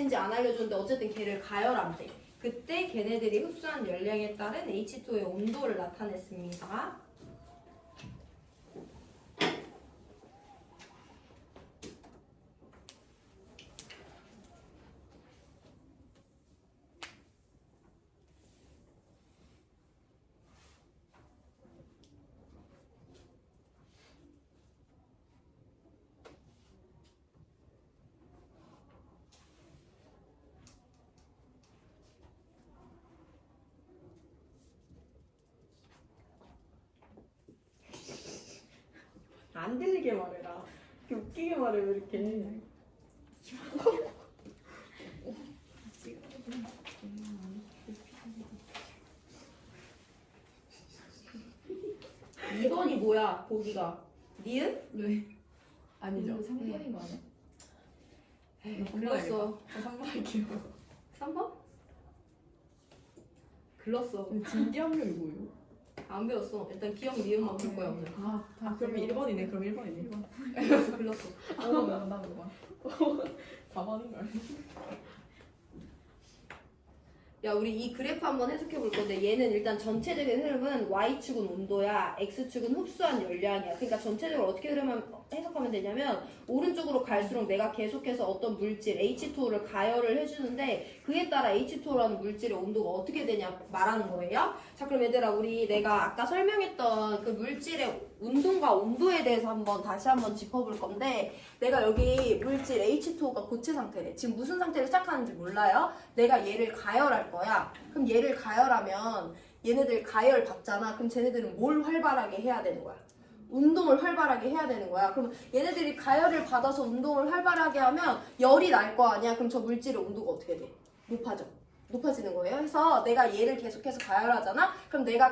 알려주는지 안 알려주는데 어쨌든 걔를 가열하면 돼. 그때 걔네들이 흡수한 열량에 따른 H2의 온도를 나타냈습니다. 안 들리게 말해라. 이렇게 웃기게 말해 왜 이렇게. 이번이 뭐야? 보기가 니은? 네. 아니죠. 이거 3번인 거 아니야? 글렀어. 저 3번 할게요. 3번? 글렀어. 진기압력이 뭐예요? 안 배웠어. 일단 기억 니은만 볼 거야 오늘. 아, 그럼 1번이네. 그럼 1번이네. 1번. 글렀어 글렀어. 5번, 나 5번. 4번인 거 아니야? 야 우리 이 그래프 한번 해석해 볼 건데 얘는 일단 전체적인 흐름은 Y축은 온도야 X축은 흡수한 열량이야. 그러니까 전체적으로 어떻게 해석하면 되냐면 오른쪽으로 갈수록 내가 계속해서 어떤 물질 H2O를 가열을 해주는데 그에 따라 H2O라는 물질의 온도가 어떻게 되냐 말하는 거예요. 자 그럼 얘들아 우리 내가 아까 설명했던 그 물질의 운동과 온도에 대해서 다시 한번 짚어볼 건데 내가 여기 물질 H2O가 고체 상태래. 지금 무슨 상태로 시작하는지 몰라요? 내가 얘를 가열할 거야. 그럼 얘를 가열하면 얘네들 가열 받잖아. 그럼 쟤네들은 뭘 활발하게 해야 되는 거야? 운동을 활발하게 해야 되는 거야. 그럼 얘네들이 가열을 받아서 운동을 활발하게 하면 열이 날 거 아니야. 그럼 저 물질의 온도가 어떻게 돼? 높아지는 거예요. 그래서 내가 얘를 계속해서 가열하잖아. 그럼 내가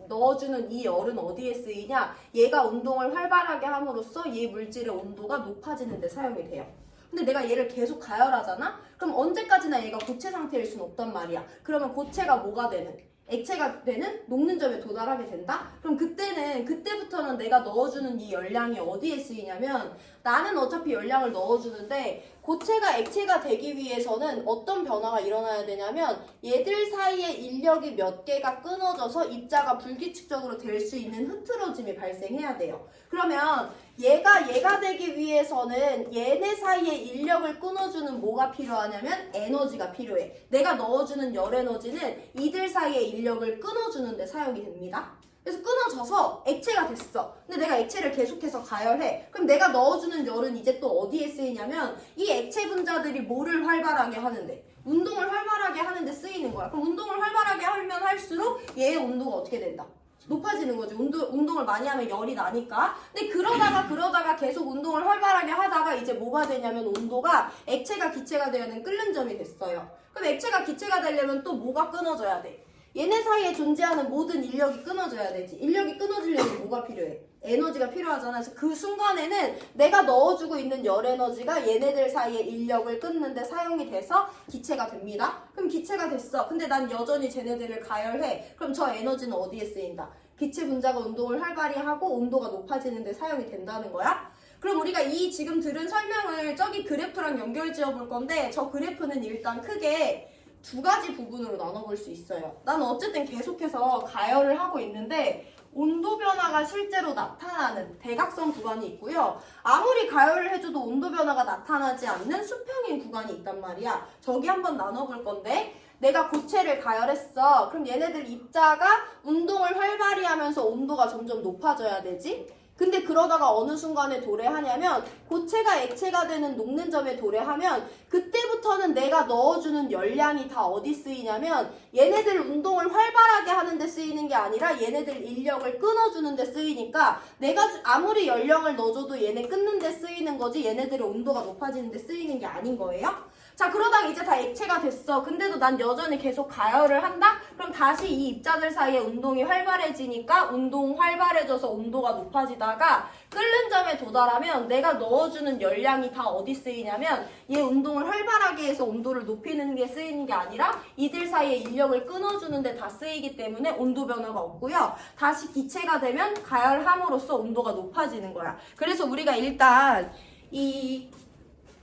넣어주는 이 열은 어디에 쓰이냐? 얘가 운동을 활발하게 함으로써 얘 물질의 온도가 높아지는 데 사용이 돼요. 근데 내가 얘를 계속 가열하잖아? 그럼 언제까지나 얘가 고체 상태일 수는 없단 말이야. 그러면 고체가 뭐가 되는? 액체가 되는 녹는 점에 도달하게 된다? 그럼 그때부터는 내가 넣어주는 이 열량이 어디에 쓰이냐면 나는 어차피 열량을 넣어주는데 고체가 액체가 되기 위해서는 어떤 변화가 일어나야 되냐면 얘들 사이에 인력이 몇 개가 끊어져서 입자가 불규칙적으로 될 수 있는 흐트러짐이 발생해야 돼요. 그러면 얘가 되기 위해서는 얘네 사이에 인력을 끊어주는 뭐가 필요하냐면 에너지가 필요해. 내가 넣어주는 열 에너지는 이들 사이에 인력을 끊어주는 데 사용이 됩니다. 그래서 끊어져서 액체가 됐어. 근데 내가 액체를 계속해서 가열해. 그럼 내가 넣어주는 열은 이제 또 어디에 쓰이냐면 이 액체 분자들이 뭐를 활발하게 하는데? 운동을 활발하게 하는데 쓰이는 거야. 그럼 운동을 활발하게 하면 할수록 얘의 온도가 어떻게 된다? 높아지는 거지. 운동을 많이 하면 열이 나니까. 근데 그러다가 계속 운동을 활발하게 하다가 이제 뭐가 되냐면 온도가 액체가 기체가 되는 끓는 점이 됐어요. 그럼 액체가 기체가 되려면 또 뭐가 끊어져야 돼? 얘네 사이에 존재하는 모든 인력이 끊어져야 되지. 인력이 끊어지려면 뭐가 필요해? 에너지가 필요하잖아. 그래서 그 순간에는 내가 넣어주고 있는 열 에너지가 얘네들 사이에 인력을 끊는데 사용이 돼서 기체가 됩니다. 그럼 기체가 됐어. 근데 난 여전히 쟤네들을 가열해. 그럼 저 에너지는 어디에 쓰인다? 기체 분자가 운동을 활발히 하고 온도가 높아지는데 사용이 된다는 거야. 그럼 우리가 이 지금 들은 설명을 저기 그래프랑 연결 지어 볼 건데 저 그래프는 일단 크게 두 가지 부분으로 나눠볼 수 있어요. 나는 어쨌든 계속해서 가열을 하고 있는데 온도 변화가 실제로 나타나는 대각선 구간이 있고요. 아무리 가열을 해줘도 온도 변화가 나타나지 않는 수평인 구간이 있단 말이야. 저기 한번 나눠볼 건데 내가 고체를 가열했어. 그럼 얘네들 입자가 운동을 활발히 하면서 온도가 점점 높아져야 되지? 근데 그러다가 어느 순간에 도래하냐면 고체가 액체가 되는 녹는 점에 도래하면 그때부터는 내가 넣어주는 열량이 다 어디 쓰이냐면 얘네들 운동을 활발하게 하는 데 쓰이는 게 아니라 얘네들 인력을 끊어주는 데 쓰이니까 내가 아무리 열량을 넣어줘도 얘네 끊는 데 쓰이는 거지 얘네들의 온도가 높아지는 데 쓰이는 게 아닌 거예요. 자 그러다가 이제 다 액체가 됐어. 근데도 난 여전히 계속 가열을 한다? 그럼 다시 이 입자들 사이에 운동이 활발해지니까 운동 활발해져서 온도가 높아지다가 끓는 점에 도달하면 내가 넣어주는 열량이 다 어디 쓰이냐면 얘 운동을 활발하게 해서 온도를 높이는 게 쓰이는 게 아니라 이들 사이에 인력을 끊어주는 데 다 쓰이기 때문에 온도 변화가 없고요. 다시 기체가 되면 가열함으로써 온도가 높아지는 거야. 그래서 우리가 일단 이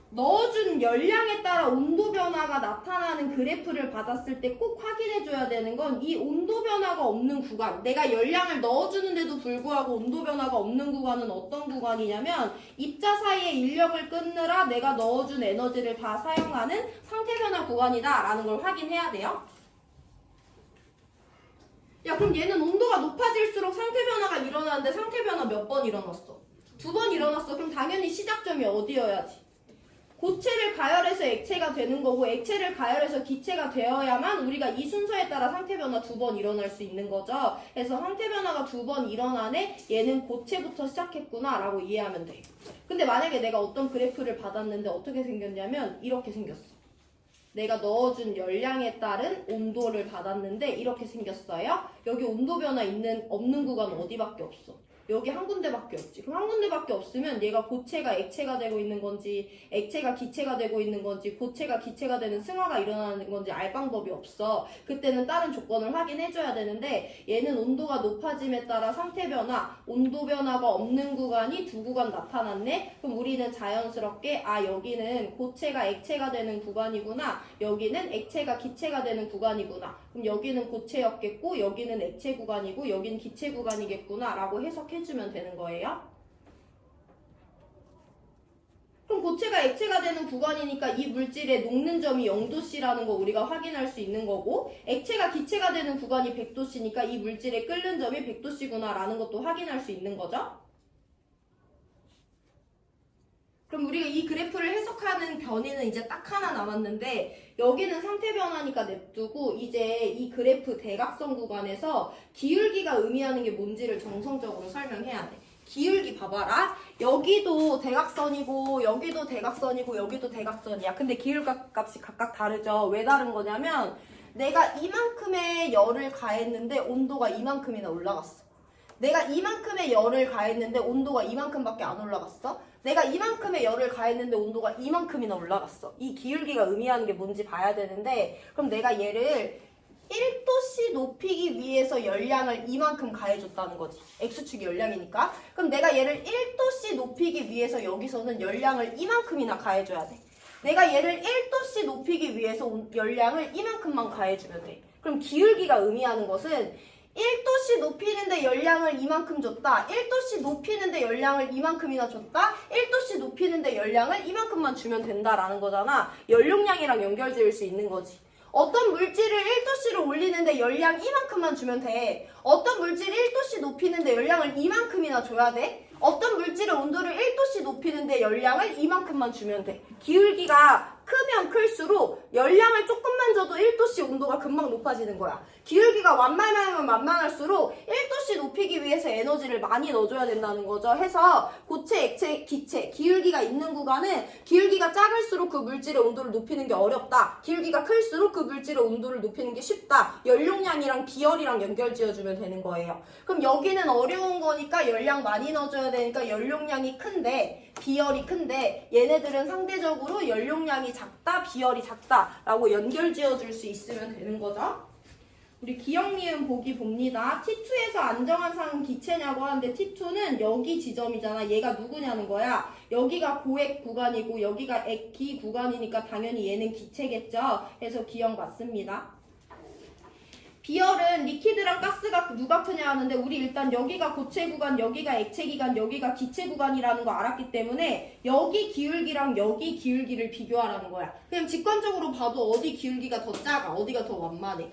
넣어준 열량에 따라 온도 변화 변화가 나타나는 그래프를 받았을 때 꼭 확인해줘야 되는 건 이 온도 변화가 없는 구간, 내가 열량을 넣어주는데도 불구하고 온도 변화가 없는 구간은 어떤 구간이냐면 입자 사이의 인력을 끊느라 내가 넣어준 에너지를 다 사용하는 상태 변화 구간이다 라는 걸 확인해야 돼요. 야, 그럼 얘는 온도가 높아질수록 상태 변화가 일어나는데 상태 변화 몇 번 일어났어? 2번 일어났어. 그럼 당연히 시작점이 어디여야지? 고체를 가열해서 액체가 되는 거고 액체를 가열해서 기체가 되어야만 우리가 이 순서에 따라 상태 변화 2번 일어날 수 있는 거죠. 그래서 상태 변화가 2번 일어나네 얘는 고체부터 시작했구나 라고 이해하면 돼. 근데 만약에 내가 어떤 그래프를 받았는데 어떻게 생겼냐면 이렇게 생겼어. 내가 넣어준 열량에 따른 온도를 받았는데 이렇게 생겼어요. 여기 온도 변화 없는 구간은 어디밖에 없어? 여기 한 군데밖에 없지. 그럼 한 군데밖에 없으면 얘가 고체가 액체가 되고 있는 건지 액체가 기체가 되고 있는 건지 고체가 기체가 되는 승화가 일어나는 건지 알 방법이 없어. 그때는 다른 조건을 확인해줘야 되는데 얘는 온도가 높아짐에 따라 상태 변화, 온도 변화가 없는 구간이 2구간 나타났네. 그럼 우리는 자연스럽게 여기는 고체가 액체가 되는 구간이구나. 여기는 액체가 기체가 되는 구간이구나. 그럼 여기는 고체였겠고 여기는 액체 구간이고 여기는 기체 구간이겠구나 라고 해석해주면 되는 거예요. 그럼 고체가 액체가 되는 구간이니까 이 물질의 녹는 점이 0도씨라는 거 우리가 확인할 수 있는 거고 액체가 기체가 되는 구간이 100도씨니까 이 물질의 끓는 점이 100도씨구나 라는 것도 확인할 수 있는 거죠. 그럼 우리가 이 그래프를 해석하는 변이는 이제 딱 하나 남았는데 여기는 상태 변화니까 냅두고 이제 이 그래프 대각선 구간에서 기울기가 의미하는 게 뭔지를 정성적으로 설명해야 돼. 기울기 봐봐라. 여기도 대각선이고 여기도 대각선이고 여기도 대각선이야. 근데 기울기 값이 각각 다르죠. 왜 다른 거냐면 내가 이만큼의 열을 가했는데 온도가 이만큼이나 올라갔어. 내가 이만큼의 열을 가했는데 온도가 이만큼밖에 안 올라갔어. 내가 이만큼의 열을 가했는데 온도가 이만큼이나 올라갔어. 이 기울기가 의미하는 게 뭔지 봐야 되는데 그럼 내가 얘를 1도씨 높이기 위해서 열량을 이만큼 가해줬다는 거지. X축이 열량이니까. 그럼 내가 얘를 1도씨 높이기 위해서 여기서는 열량을 이만큼이나 가해줘야 돼. 내가 얘를 1도씨 높이기 위해서 열량을 이만큼만 가해주면 돼. 그럼 기울기가 의미하는 것은 1도씨 높이는데 열량을 이만큼 줬다. 1도씨 높이는데 열량을 이만큼이나 줬다. 1도씨 높이는데 열량을 이만큼만 주면 된다라는 거잖아. 연용량이랑 연결 지을 수 있는 거지. 어떤 물질을 1도씨로 올리는데 열량 이만큼만 주면 돼. 어떤 물질을 1도씨 높이는데 열량을 이만큼이나 줘야 돼. 어떤 물질의 온도를 1도씨 높이는데 열량을 이만큼만 주면 돼. 기울기가 크면 클수록 열량을 조금만 줘도 1도씨 온도가 금방 높아지는 거야. 기울기가 완만하면 완만할수록 1도씨 높이기 위해서 에너지를 많이 넣어줘야 된다는 거죠. 해서 고체, 액체, 기체, 기울기가 있는 구간은 기울기가 작을수록 그 물질의 온도를 높이는 게 어렵다. 기울기가 클수록 그 물질의 온도를 높이는 게 쉽다. 연용량이랑 비열이랑 연결 지어주면 되는 거예요. 그럼 여기는 어려운 거니까 열량 많이 넣어줘야 되니까 연용량이 큰데 비열이 큰데 얘네들은 상대적으로 연용량이 작다, 비열이 작다 라고 연결 지어줄 수 있으면 되는 거죠. 우리 기억, 니은 보기 봅니다. T2에서 안정한 상은 기체냐고 하는데 T2는 여기 지점이잖아. 얘가 누구냐는 거야. 여기가 고액 구간이고 여기가 액기 구간이니까 당연히 얘는 기체겠죠. 그래서 기억 맞습니다. 비열은 리퀴드랑 가스가 누가 크냐 하는데 우리 일단 여기가 고체 구간, 여기가 액체 기간, 여기가 기체 구간이라는 거 알았기 때문에 여기 기울기랑 여기 기울기를 비교하라는 거야. 그냥 직관적으로 봐도 어디 기울기가 더 작아, 어디가 더 완만해.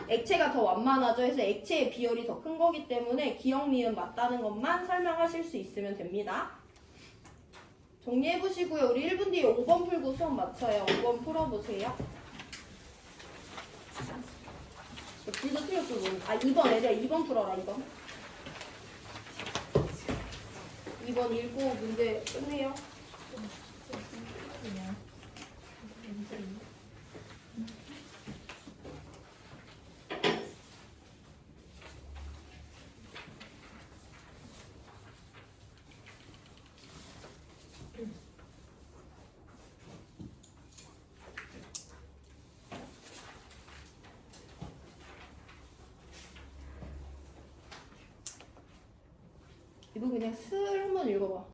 액체가 더 완만하죠. 해서 액체의 비열이 더 큰 거기 때문에 기억, 니은 맞다는 것만 설명하실 수 있으면 됩니다. 정리해보시고요. 우리 1분 뒤에 5번 풀고 수업 마쳐요. 5번 풀어보세요. 둘다 틀렸어. 2번 애들아 2번 풀어라. 2번 읽고 문제 끝내요. 이거 그냥 슬 한번 읽어봐.